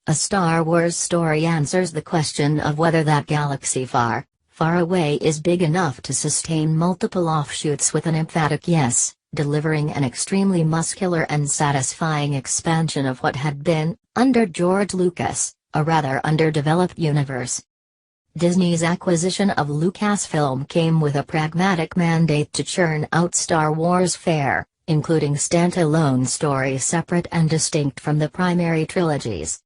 A Star Wars story answers the question of whether that galaxy far, far away is big enough to sustain multiple offshoots with an emphatic yes, delivering an extremely muscular and satisfying expansion of what had been, under George Lucas, a rather underdeveloped universe. Disney's acquisition of Lucasfilm came with a pragmatic mandate to churn out Star Wars fare, including standalone stories separate and distinct from the primary trilogies.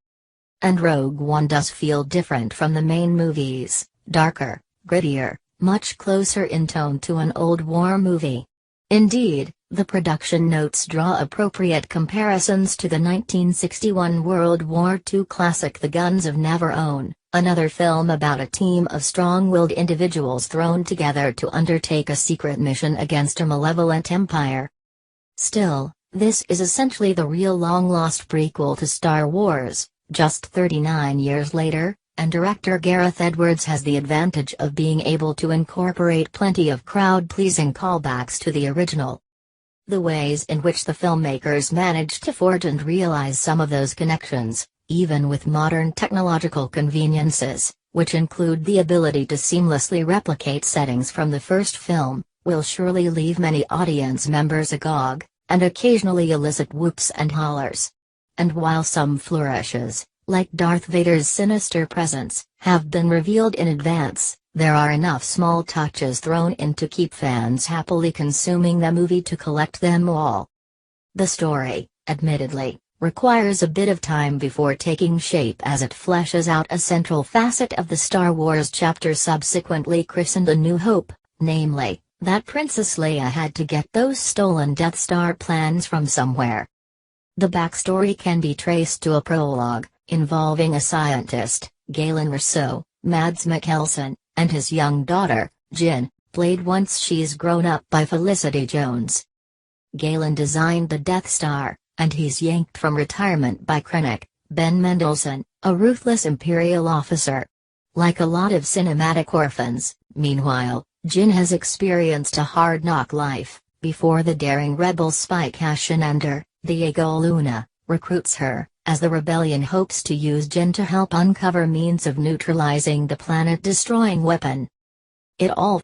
And Rogue One does feel different from the main movies, darker, grittier, much closer in tone to an old war movie. Indeed, the production notes draw appropriate comparisons to the 1961 World War II classic The Guns of Navarone, another film about a team of strong-willed individuals thrown together to undertake a secret mission against a malevolent empire. Still, this is essentially the real long-lost prequel to Star Wars, just 39 years later, and director Gareth Edwards has the advantage of being able to incorporate plenty of crowd-pleasing callbacks to the original. The ways in which the filmmakers managed to forge and realize some of those connections, even with modern technological conveniences, which include the ability to seamlessly replicate settings from the first film, will surely leave many audience members agog, and occasionally elicit whoops and hollers. And while some flourishes, like Darth Vader's sinister presence, have been revealed in advance, there are enough small touches thrown in to keep fans happily consuming the movie to collect them all. The story, admittedly, requires a bit of time before taking shape as it fleshes out a central facet of the Star Wars chapter subsequently christened A New Hope, namely, that Princess Leia had to get those stolen Death Star plans from somewhere. The backstory can be traced to a prologue, involving a scientist, Galen Rousseau, Mads Mikkelsen, and his young daughter, Jyn, played once she's grown up by Felicity Jones. Galen designed the Death Star, and he's yanked from retirement by Krennic, Ben Mendelsohn, a ruthless Imperial officer. Like a lot of cinematic orphans, meanwhile, Jyn has experienced a hard-knock life, before the daring rebel spy Cassian Andor, Diego Luna, recruits her, as the rebellion hopes to use Jyn to help uncover means of neutralizing the planet-destroying weapon. It all